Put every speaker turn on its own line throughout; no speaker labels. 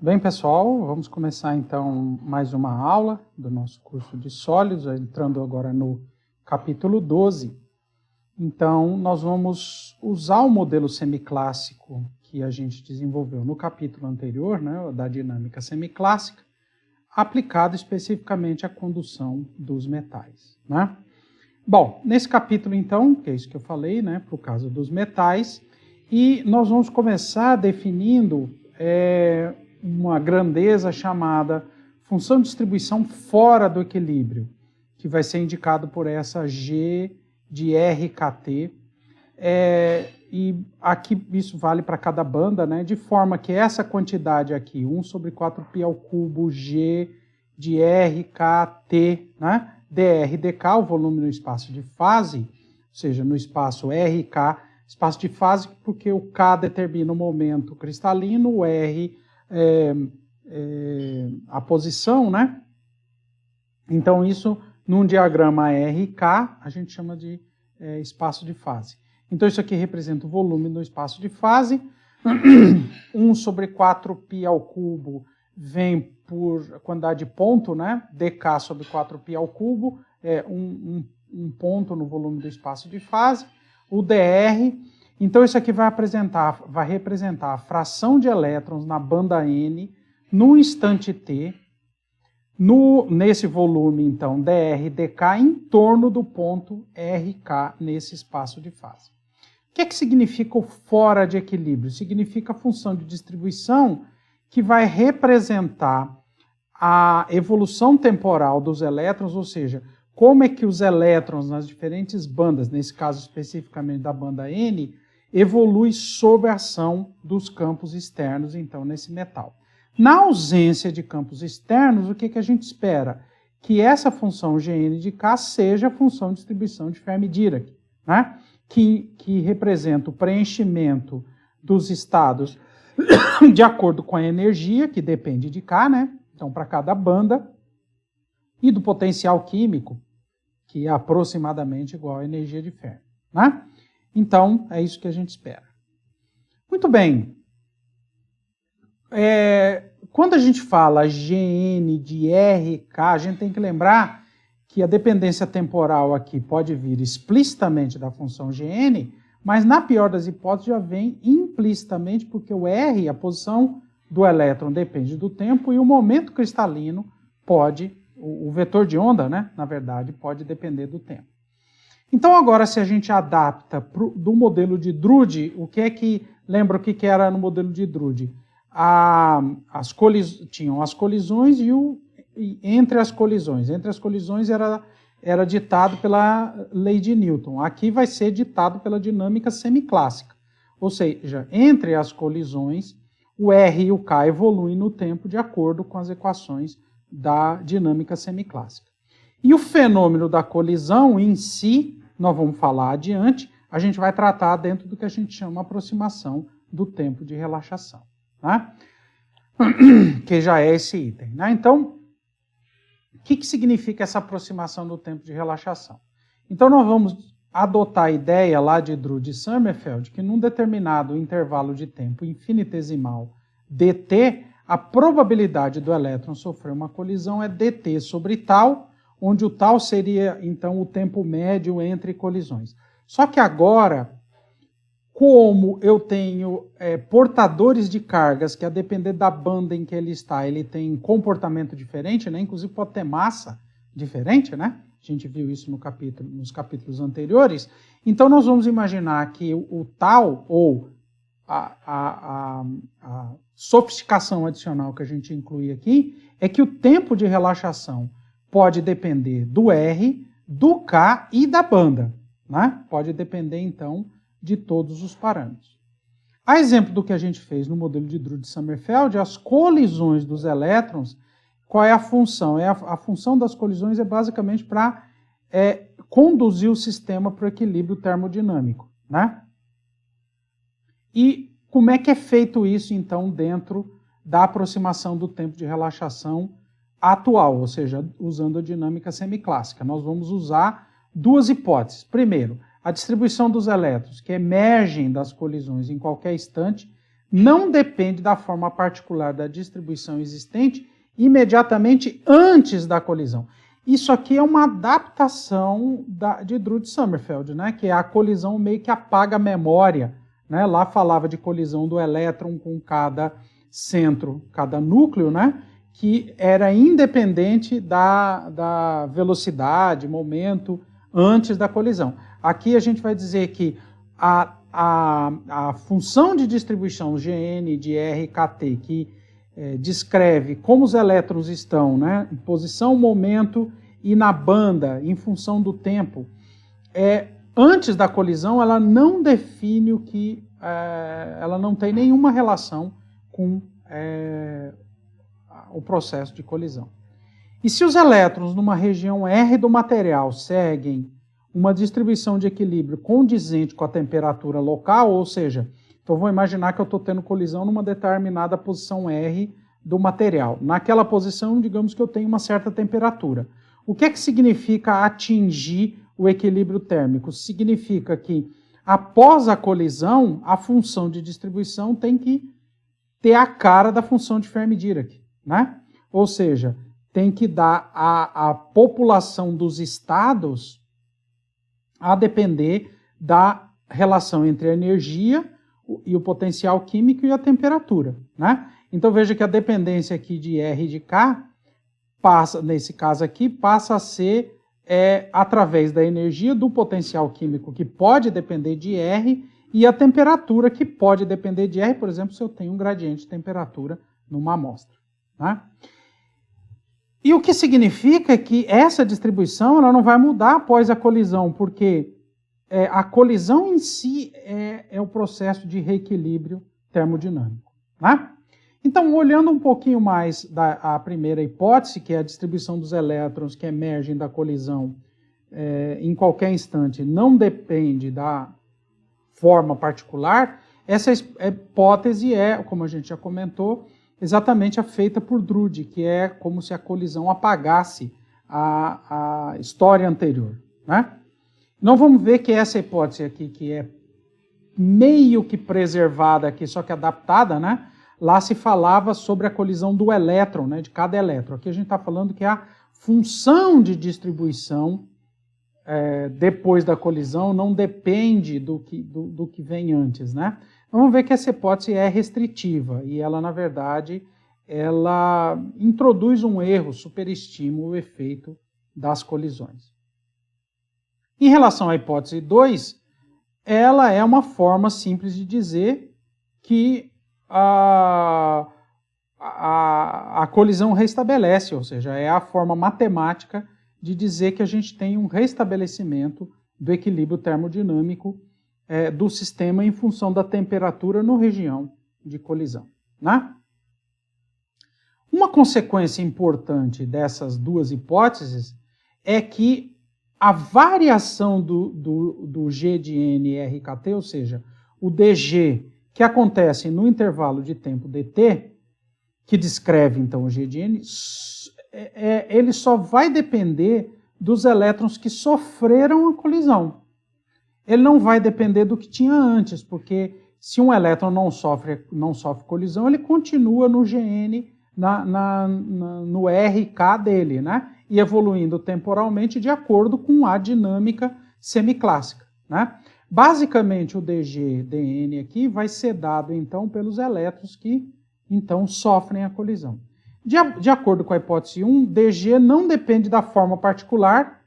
Bem, pessoal, vamos começar então mais uma aula do nosso curso de sólidos, entrando agora no capítulo 12. Então, nós vamos usar o modelo semiclássico que a gente desenvolveu no capítulo anterior, né, da dinâmica semiclássica, aplicado especificamente à condução dos metais, né? Bom, nesse capítulo então, que é isso que eu falei, né, para o caso dos metais, e nós vamos começar definindo uma grandeza chamada função de distribuição fora do equilíbrio, que vai ser indicado por essa G de RKT, e aqui isso vale para cada banda, né, de forma que essa quantidade aqui, 1 sobre 4π ao cubo G de RKT, né, dr dk, o volume no espaço de fase, ou seja, no espaço RK, espaço de fase, porque o K determina o momento cristalino, o R a posição, né? Então, isso, num diagrama RK, a gente chama de espaço de fase. Então, isso aqui representa o volume no espaço de fase. 1 sobre 4π ao cubo vem por quantidade de ponto, né? dk sobre 4π ao cubo é um ponto no volume do espaço de fase. O dr, então isso aqui vai representar a fração de elétrons na banda N no instante t, nesse volume, então, dr dk, em torno do ponto RK nesse espaço de fase. O que significa o fora de equilíbrio? Significa a função de distribuição que vai representar a evolução temporal dos elétrons, ou seja, como é que os elétrons nas diferentes bandas, nesse caso especificamente da banda N, evoluem sob a ação dos campos externos, então, nesse metal. Na ausência de campos externos, o que a gente espera? Que essa função Gn de K seja a função de distribuição de Fermi-Dirac, né? que representa o preenchimento dos estados de acordo com a energia, que depende de K, né? Então, para cada banda, e do potencial químico, que é aproximadamente igual à energia de Fermi, né? Então, é isso que a gente espera. Muito bem. Quando a gente fala Gn de RK, a gente tem que lembrar que a dependência temporal aqui pode vir explicitamente da função Gn, mas na pior das hipóteses já vem implicitamente, porque o R, a posição do elétron, depende do tempo, e o momento cristalino pode, o vetor de onda, né, na verdade, pode depender do tempo. Então agora, se a gente adapta do modelo de Drude, lembra o que era no modelo de Drude? Tinham as colisões e entre as colisões. Entre as colisões era ditado pela lei de Newton. Aqui vai ser ditado pela dinâmica semiclássica. Ou seja, entre as colisões, o R e o K evoluem no tempo de acordo com as equações da dinâmica semiclássica. E o fenômeno da colisão em si, nós vamos falar adiante, a gente vai tratar dentro do que a gente chama de aproximação do tempo de relaxação, né? Que já é esse item, né? Então, o que significa essa aproximação do tempo de relaxação? Então, nós vamos adotar a ideia lá de Drude e Sommerfeld que num determinado intervalo de tempo infinitesimal dt, a probabilidade do elétron sofrer uma colisão é dt sobre tal, onde o tal seria, então, o tempo médio entre colisões. Só que agora, como eu tenho portadores de cargas que, a depender da banda em que ele está, ele tem comportamento diferente, né? Inclusive pode ter massa diferente, né? A gente viu isso nos capítulos anteriores. Então, nós vamos imaginar que o tal, ou a sofisticação adicional que a gente inclui aqui, é que o tempo de relaxação pode depender do R, do K e da banda, né? Pode depender, então, de todos os parâmetros. A exemplo do que a gente fez no modelo de Drude e Sommerfeld, as colisões dos elétrons, qual é a função? A função das colisões é basicamente para conduzir o sistema para o equilíbrio termodinâmico, né? E como é que é feito isso, então, dentro da aproximação do tempo de relaxação atual, ou seja, usando a dinâmica semiclássica? Nós vamos usar duas hipóteses. Primeiro, a distribuição dos elétrons que emergem das colisões em qualquer instante não depende da forma particular da distribuição existente imediatamente antes da colisão. Isso aqui é uma adaptação de Drude-Sommerfeld, né? Que é a colisão meio que apaga a memória. Né? Lá falava de colisão do elétron com cada centro, cada núcleo, né? Que era independente da velocidade, momento, antes da colisão. Aqui a gente vai dizer que a função de distribuição Gn de RKT, que descreve como os elétrons estão, né, em posição, momento e na banda, em função do tempo, antes da colisão, ela não define o que... ela não tem nenhuma relação com o processo de colisão. E se os elétrons numa região R do material seguem uma distribuição de equilíbrio condizente com a temperatura local, ou seja, então vou imaginar que eu estou tendo colisão numa determinada posição R do material. Naquela posição, digamos que eu tenho uma certa temperatura. O que é que significa atingir o equilíbrio térmico? Significa que após a colisão, a função de distribuição tem que ter a cara da função de Fermi-Dirac, né? Ou seja, tem que dar a população dos estados a depender da relação entre a energia e o potencial químico e a temperatura, né? Então veja que a dependência aqui de R e de K, nesse caso aqui, passa a ser através da energia do potencial químico, que pode depender de R, e a temperatura, que pode depender de R, por exemplo, se eu tenho um gradiente de temperatura numa amostra, né? E o que significa que essa distribuição ela não vai mudar após a colisão, porque a colisão em si é o processo de reequilíbrio termodinâmico, né? Então, olhando um pouquinho mais a primeira hipótese, que é a distribuição dos elétrons que emergem da colisão em qualquer instante, não depende da forma particular, essa hipótese como a gente já comentou, exatamente a feita por Drude, que é como se a colisão apagasse a história anterior, né? Não vamos ver que essa hipótese aqui, que é meio que preservada aqui, só que adaptada, né? Lá se falava sobre a colisão do elétron, né? De cada elétron. Aqui a gente está falando que a função de distribuição depois da colisão não depende do que vem antes, né? Vamos ver que essa hipótese é restritiva e ela, na verdade, ela introduz um erro, superestima o efeito das colisões. Em relação à hipótese 2, ela é uma forma simples de dizer que a colisão restabelece, ou seja, é a forma matemática de dizer que a gente tem um restabelecimento do equilíbrio termodinâmico do sistema em função da temperatura na região de colisão, né? Uma consequência importante dessas duas hipóteses é que a variação do G de N e RKT, ou seja, o dG que acontece no intervalo de tempo dt, que descreve então o G de N, ele só vai depender dos elétrons que sofreram a colisão. Ele não vai depender do que tinha antes, porque se um elétron não sofre colisão, ele continua no Gn, no RK dele, né? E evoluindo temporalmente de acordo com a dinâmica semiclássica, né? Basicamente, o dG dN aqui vai ser dado, então, pelos elétrons que, então, sofrem a colisão. De acordo com a hipótese 1, dG não depende da forma particular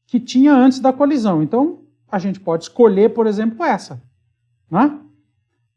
que tinha antes da colisão. Então, a gente pode escolher, por exemplo, essa, né?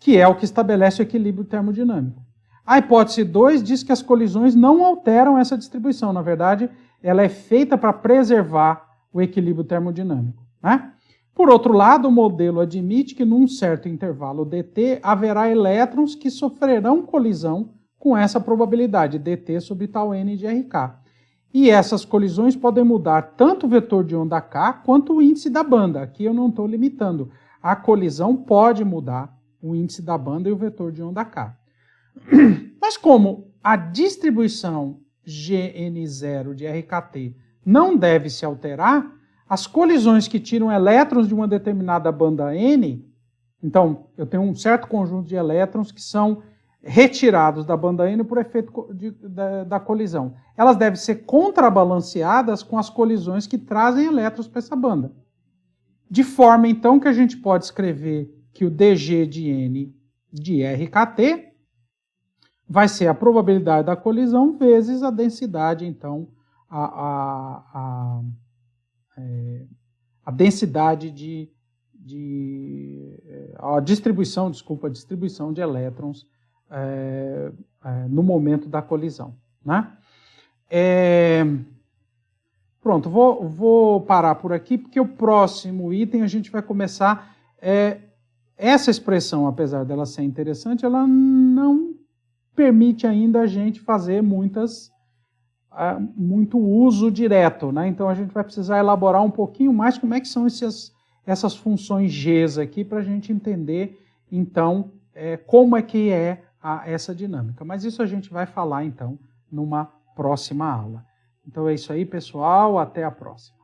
Que é o que estabelece o equilíbrio termodinâmico. A hipótese 2 diz que as colisões não alteram essa distribuição. Na verdade, ela é feita para preservar o equilíbrio termodinâmico, né? Por outro lado, o modelo admite que num certo intervalo dt haverá elétrons que sofrerão colisão com essa probabilidade, dt sobre tal n de RK. E essas colisões podem mudar tanto o vetor de onda k quanto o índice da banda. Aqui eu não estou limitando. A colisão pode mudar o índice da banda e o vetor de onda k. Mas como a distribuição Gn0 de RKT não deve se alterar, as colisões que tiram elétrons de uma determinada banda n, Então, eu tenho um certo conjunto de elétrons que são retirados da banda N por efeito da colisão. Elas devem ser contrabalanceadas com as colisões que trazem elétrons para essa banda. De forma, então, que a gente pode escrever que o dg de N de RKT vai ser a probabilidade da colisão vezes a densidade, então, a densidade a distribuição de elétrons no momento da colisão, né? Pronto, vou parar por aqui, porque o próximo item a gente vai começar... essa expressão, apesar dela ser interessante, ela não permite ainda a gente fazer muito uso direto, né? Então a gente vai precisar elaborar um pouquinho mais como é que são essas funções Gs aqui, para a gente entender, então, como é que essa dinâmica. Mas isso a gente vai falar, então, numa próxima aula. Então é isso aí, pessoal. Até a próxima.